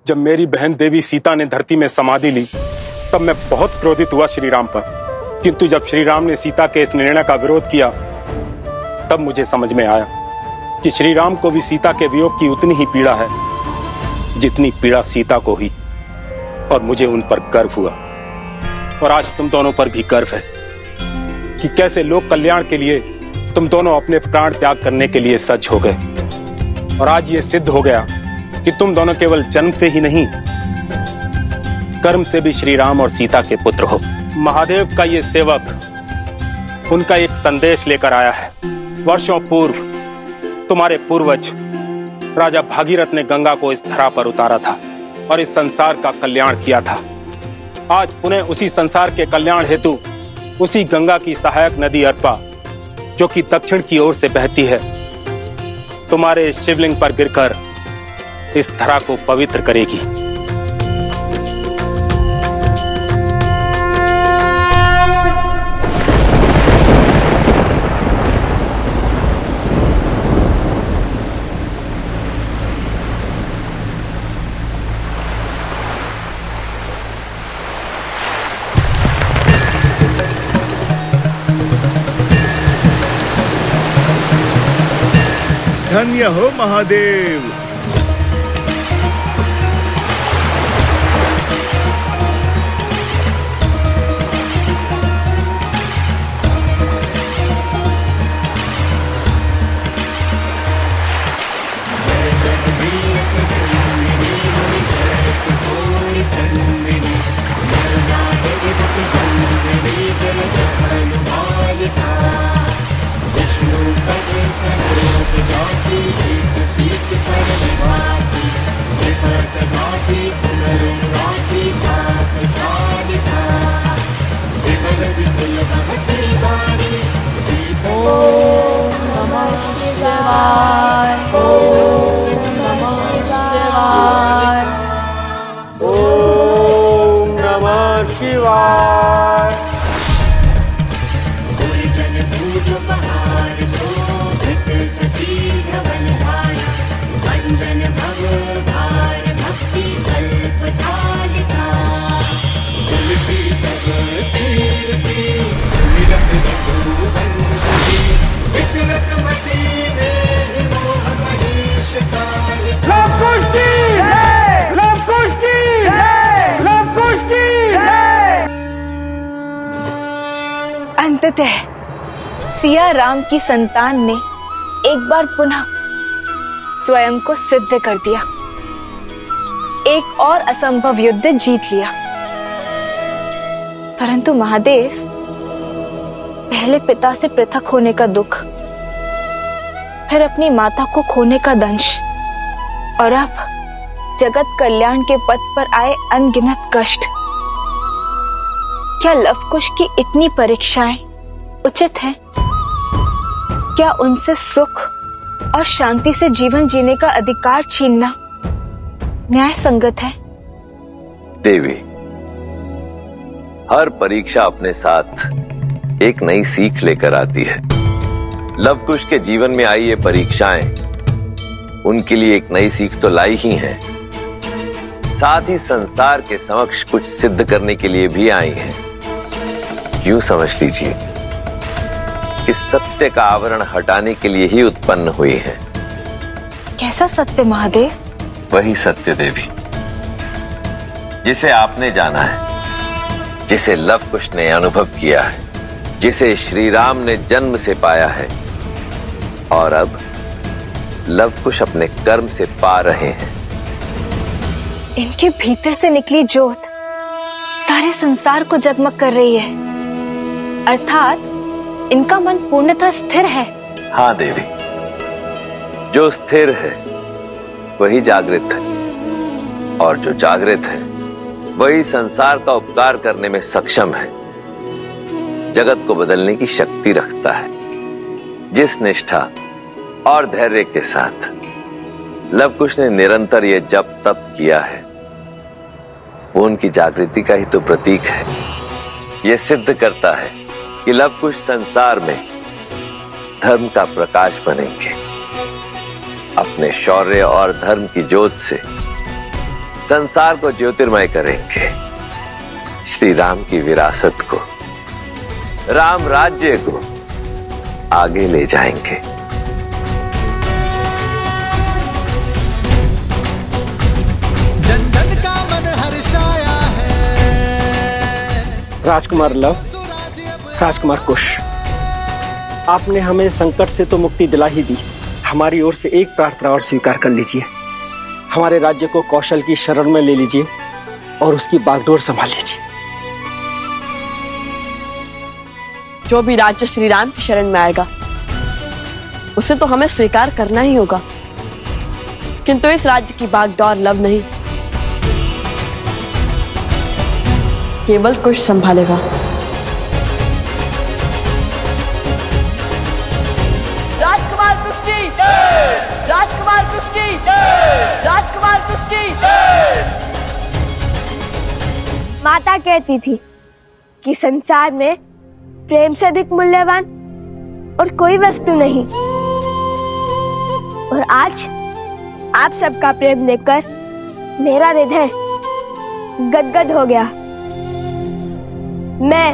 जब मेरी बहन देवी सीता ने धरती में समाधि ली तब मैं बहुत क्रोधित हुआ श्री राम पर, किंतु जब श्री राम ने सीता के इस निर्णय का विरोध किया तब मुझे समझ में आया कि श्री राम को भी सीता के वियोग की उतनी ही पीड़ा है जितनी पीड़ा सीता को हुई, और मुझे उन पर गर्व हुआ। और आज तुम दोनों पर भी गर्व है कि कैसे लोक कल्याण के लिए तुम दोनों अपने प्राण त्याग करने के लिए सज्ज हो गए। और आज ये सिद्ध हो गया कि तुम दोनों केवल जन्म से ही नहीं, कर्म से भी श्री राम और सीता के पुत्र हो। महादेव का ये सेवक उनका एक संदेश लेकर आया है। वर्षों पूर्व तुम्हारे पूर्वज राजा भागीरथ ने गंगा को इस धरा पर उतारा था और इस संसार का कल्याण किया था। आज पुनः उसी संसार के कल्याण हेतु उसी गंगा की सहायक नदी अर्पा, जो कि दक्षिण की ओर से बहती है, तुम्हारे शिवलिंग पर गिरकर इस धरा को पवित्र करेगी। धन्य हो महादेव। अंततः सिया राम की संतान ने एक बार पुनः स्वयं को सिद्ध कर दिया, एक और असंभव युद्ध जीत लिया। परंतु महादेव, पहले पिता से पृथक होने का दुख, फिर अपनी माता को खोने का दंश, और अब जगत कल्याण के पथ पर आए अनगिनत कष्ट। क्या लवकुश की इतनी परीक्षाएं उचित हैं? क्या उनसे सुख और शांति से जीवन जीने का अधिकार छीनना न्याय संगत है? देवी, हर परीक्षा अपने साथ एक नई सीख लेकर आती है। लवकुश के जीवन में आई ये परीक्षाएं उनके लिए एक नई सीख तो लाई ही हैं, साथ ही संसार के समक्ष कुछ सिद्ध करने के लिए भी आई हैं। यूं समझ लीजिए कि सत्य का आवरण हटाने के लिए ही उत्पन्न हुई है। कैसा सत्य महादेव? वही सत्य देवी जिसे आपने जाना है, जिसे लवकुश ने अनुभव किया है, जिसे श्री राम ने जन्म से पाया है, और अब लवकुश अपने कर्म से पा रहे हैं। इनके भीतर से निकली ज्योत सारे संसार को जगमग कर रही है, अर्थात इनका मन पूर्णतः स्थिर है। हाँ देवी, जो स्थिर है वही जागृत है, और जो जागृत है वही संसार का उपकार करने में सक्षम है, जगत को बदलने की शक्ति रखता है। जिस निष्ठा और धैर्य के साथ लवकुश ने निरंतर ये जप तप किया है, वो उनकी जागृति का ही तो प्रतीक है। ये सिद्ध करता है कि लवकुश संसार में धर्म का प्रकाश बनेंगे। अपने शौर्य और धर्म की ज्योत से संसार को ज्योतिर्मय करेंगे, श्री राम की विरासत को, राम राज्य को आगे ले जाएंगे। जन जन का मन हर्षाया है। राजकुमार लव, राजकुमार कुश, आपने हमें संकट से तो मुक्ति दिला ही दी, हमारी ओर से एक प्रार्थना और स्वीकार कर लीजिए। हमारे राज्य को कौशल की शरण में ले लीजिए और उसकी बागडोर संभाल लीजिए। जो भी राज्य श्री राम की शरण में आएगा उसे तो हमें स्वीकार करना ही होगा, किंतु इस राज्य की बागडोर लव नहीं, केवल कुश संभालेगा। राजकुमार कुश की जय! राजकुमार कुश की जय! राजकुमार कुश की जय! माता कहती थी कि संसार में प्रेम से अधिक मूल्यवान और कोई वस्तु नहीं, और आज आप सबका प्रेम देखकर मेरा हृदय गदगद हो गया। मैं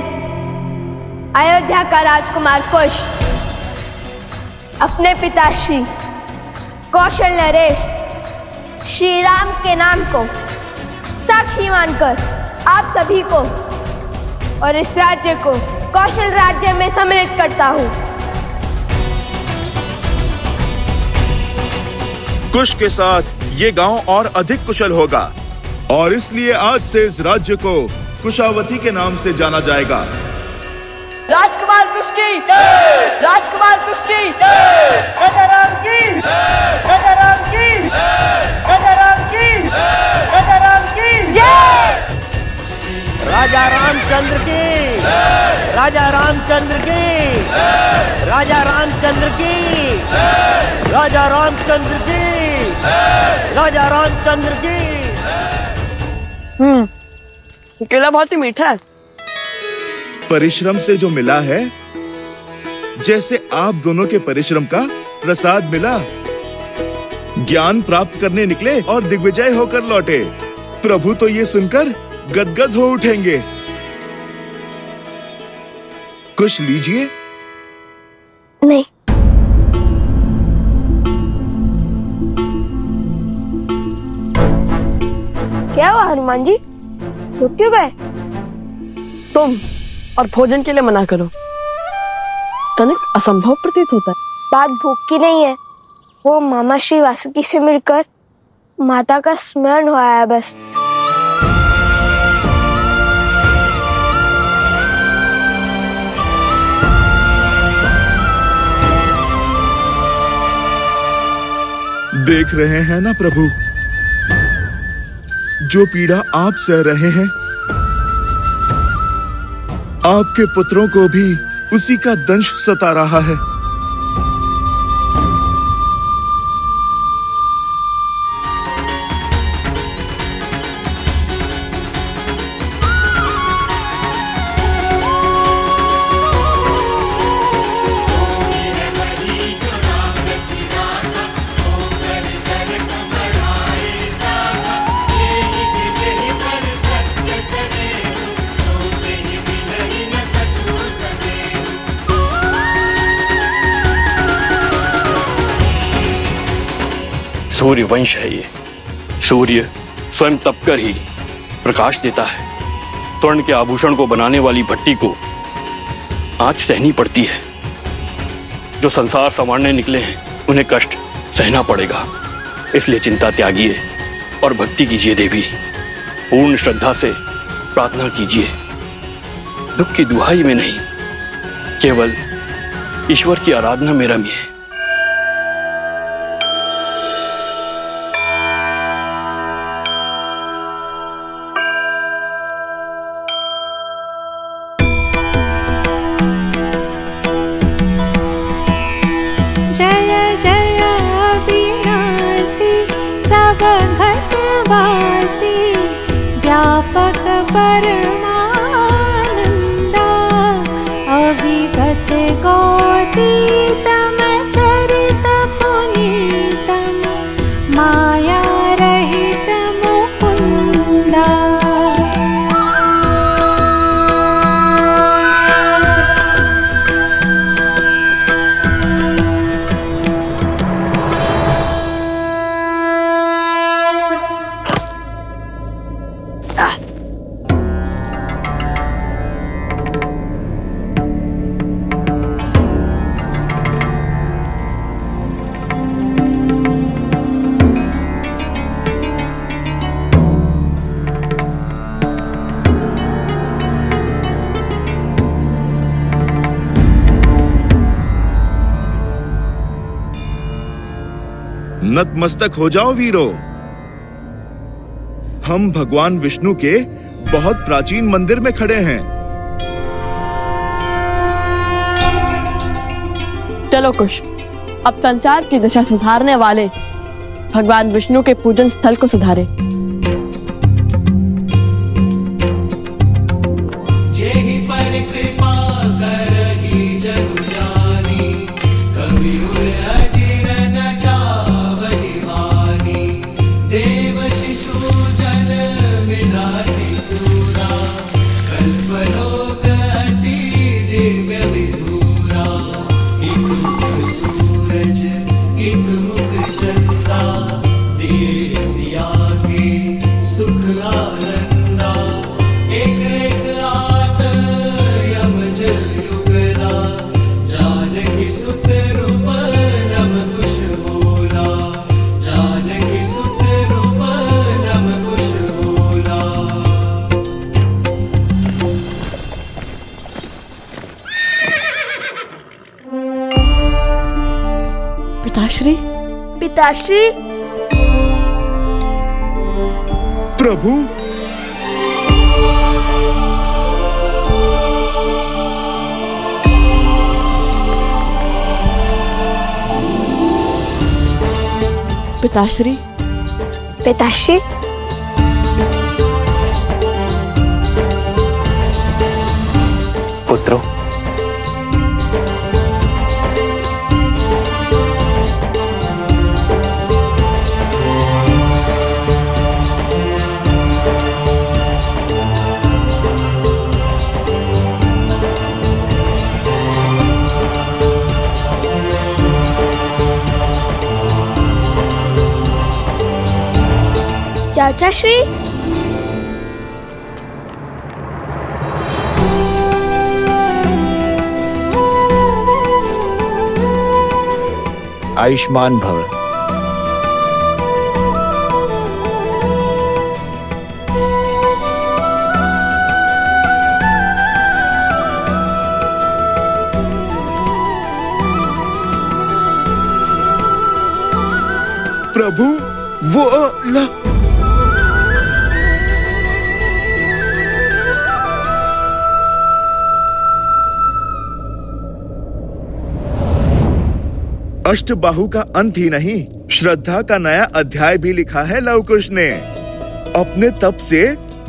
अयोध्या का राजकुमार कुश अपने पिता श्री कौशल नरेश श्री राम के नाम को साक्षी मानकर आप सभी को और इस राज्य को कौशल राज्य में सम्मिलित करता हूँ। कुश के साथ ये गांव और अधिक कुशल होगा और इसलिए आज से इस राज्य को कुशावती के नाम से जाना जाएगा। राजकुमार कुश की जय! राजकुमार कुश की जय! राजा राम की जय! राजा राम की जय! राजा राम की जय! राजा राम की जय! राजा रामचंद्र की, राजा रामचंद्र की, राजा रामचंद्र की, राजा रामचंद्र की, राजा रामचंद्र की। केला बहुत ही मीठा है। परिश्रम से जो मिला है, जैसे आप दोनों के परिश्रम का प्रसाद मिला। ज्ञान प्राप्त करने निकले और दिग्विजय होकर लौटे। प्रभु तो ये सुनकर गदगद हो उठेंगे। कुछ लीजिए। नहीं, क्या हुआ हनुमान जी, रुक क्यों गए? तुम और भोजन के लिए मना करो, तनिक असंभव प्रतीत होता है। बात भूख की नहीं है, वो मामा श्री वासुकी से मिलकर माता का स्मरण हुआ है बस। देख रहे हैं ना प्रभु, जो पीड़ा आप सह रहे हैं, आपके पुत्रों को भी उसी का दंश सता रहा है। सूर्य वंश है ये। सूर्य स्वयं तपकर ही प्रकाश देता है। स्वर्ण के आभूषण को बनाने वाली भट्टी को आंच सहनी पड़ती है। जो संसार संवारने निकले हैं उन्हें कष्ट सहना पड़ेगा। इसलिए चिंता त्यागिए और भक्ति कीजिए देवी। पूर्ण श्रद्धा से प्रार्थना कीजिए। दुख की दुहाई में नहीं, केवल ईश्वर की आराधना में रमिए। व्यापक परमानंदा अविगत गौतीतम नतमस्तक हो जाओ वीरो। हम भगवान विष्णु के बहुत प्राचीन मंदिर में खड़े हैं। चलो कुश, अब संसार की दशा सुधारने वाले भगवान विष्णु के पूजन स्थल को सुधारे। पिताश्री, पिताश्री, प्रभु, पिताश्री, पिताश्री, पुत्रों, चाचा श्री, आयुष्मान भव। प्रभु, वो अष्टबाहु का अंत ही नहीं, श्रद्धा का नया अध्याय भी लिखा है लव कुश ने। अपने तप से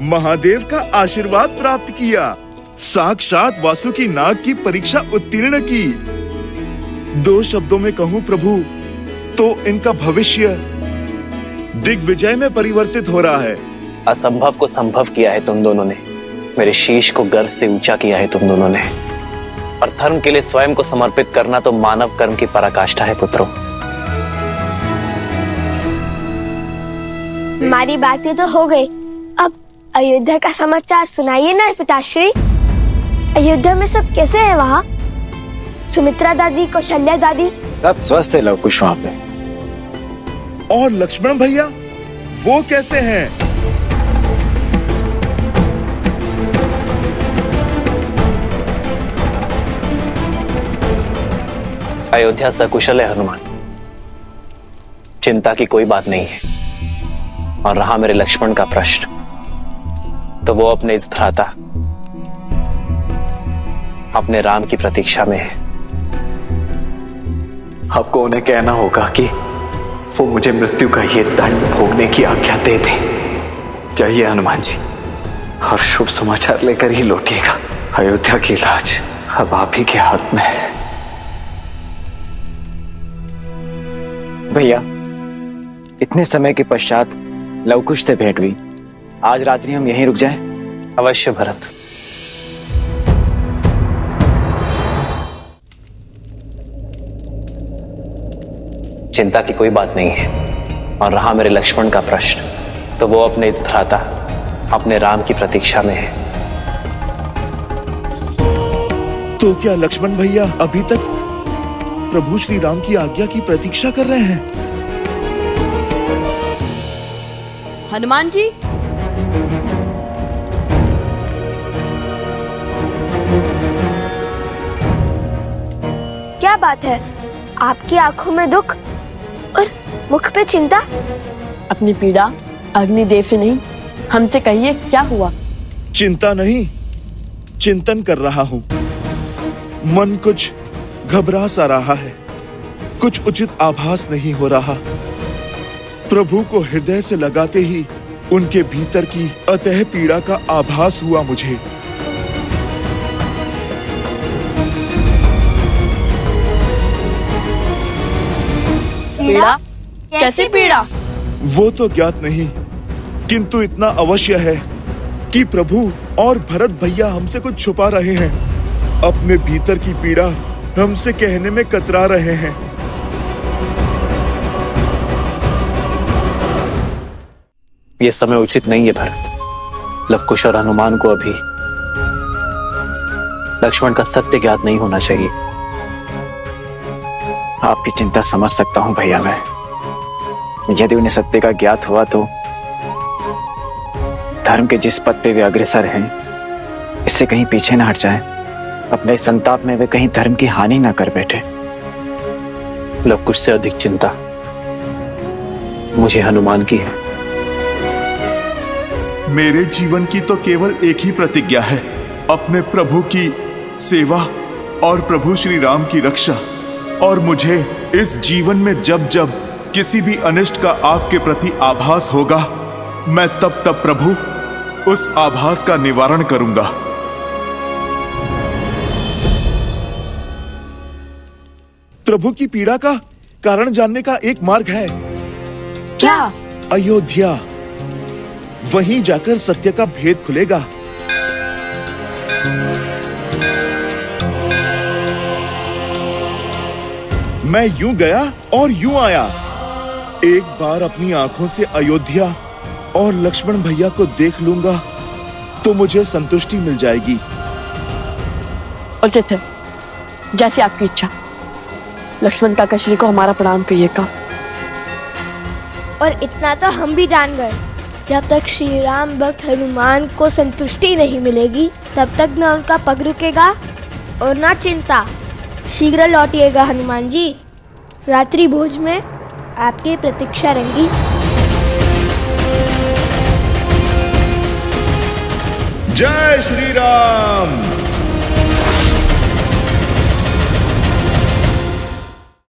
महादेव का आशीर्वाद प्राप्त किया, साक्षात वासुकी नाग की परीक्षा उत्तीर्ण की। दो शब्दों में कहूँ प्रभु तो इनका भविष्य दिग्विजय में परिवर्तित हो रहा है। असंभव को संभव किया है तुम दोनों ने, मेरे शीश को गर्व से ऊंचा किया है तुम दोनों ने। और धर्म के लिए स्वयं को समर्पित करना तो मानव कर्म की पराकाष्ठा है पुत्रों। हमारी बातें तो हो गई, अब अयोध्या का समाचार सुनाइए ना पिताश्री। अयोध्या में सब कैसे हैं वहाँ? सुमित्रा दादी, कौशल्या दादी सब स्वस्थ है लव कुश वहाँ पे। और लक्ष्मण भैया वो कैसे हैं? अयोध्या सकुशल है हनुमान, चिंता की कोई बात नहीं है। और रहा मेरे लक्ष्मण का प्रश्न, तो वो अपने इस भ्राता अपने राम की प्रतीक्षा में है। आपको उन्हें कहना होगा कि वो मुझे मृत्यु का ये दंड भोगने की आज्ञा दे दे। जाइए हनुमान जी, और शुभ समाचार लेकर ही लौटिएगा। अयोध्या की लाज अब आप ही के हाथ में है। भैया, इतने समय के पश्चात लवकुश से भेंट हुई, आज रात्रि हम यहीं रुक जाएं? अवश्य भरत। चिंता की कोई बात नहीं है। और रहा मेरे लक्ष्मण का प्रश्न, तो वो अपने इस भ्राता अपने राम की प्रतीक्षा में है। तो क्या लक्ष्मण भैया अभी तक प्रभु श्री राम की आज्ञा की प्रतीक्षा कर रहे हैं? हनुमान जी, क्या बात है? आपकी आंखों में दुख और मुख पे चिंता? अपनी पीड़ा अग्निदेव से नहीं, हमसे कहिए क्या हुआ? चिंता नहीं, चिंतन कर रहा हूँ। मन कुछ घबरा सा रहा है, कुछ उचित आभास नहीं हो रहा। प्रभु को हृदय से लगाते ही उनके भीतर की अतः पीड़ा का आभास हुआ मुझे। पीड़ा? कैसी पीड़ा? वो तो ज्ञात नहीं, किंतु इतना अवश्य है कि प्रभु और भरत भैया हमसे कुछ छुपा रहे हैं। अपने भीतर की पीड़ा हमसे कहने में कतरा रहे हैं। ये समय उचित नहीं है भरत। लवकुश और हनुमान को अभी लक्ष्मण का सत्य ज्ञात नहीं होना चाहिए। आपकी चिंता समझ सकता हूं भैया मैं। यदि उन्हें सत्य का ज्ञात हुआ तो धर्म के जिस पद पे वे अग्रसर हैं, इससे कहीं पीछे ना हट जाएं। अपने संताप में वे कहीं धर्म की हानि ना कर बैठे। लवकुश से अधिक चिंता मुझे हनुमान की है। मेरे जीवन की तो केवल एक ही प्रतिज्ञा है, अपने प्रभु की सेवा और प्रभु श्री राम की रक्षा। और मुझे इस जीवन में जब जब किसी भी अनिष्ट का आपके प्रति आभास होगा, मैं तब तब प्रभु उस आभास का निवारण करूंगा। प्रभु की पीड़ा का कारण जानने का एक मार्ग है। क्या? अयोध्या। वहीं जाकर सत्य का भेद खुलेगा। मैं यूं गया और यूं आया। एक बार अपनी आंखों से अयोध्या और लक्ष्मण भैया को देख लूंगा तो मुझे संतुष्टि मिल जाएगी। उचित है, जैसी आपकी इच्छा। लक्ष्मण काका श्री को हमारा प्रणाम कहिएगा। और इतना तो हम भी जान गए, जब तक श्री राम भक्त हनुमान को संतुष्टि नहीं मिलेगी तब तक न उनका पग रुकेगा और न चिंता। शीघ्र लौटिएगा हनुमान जी। रात्रि भोज में आपकी प्रतीक्षा रहेगी। जय श्री राम।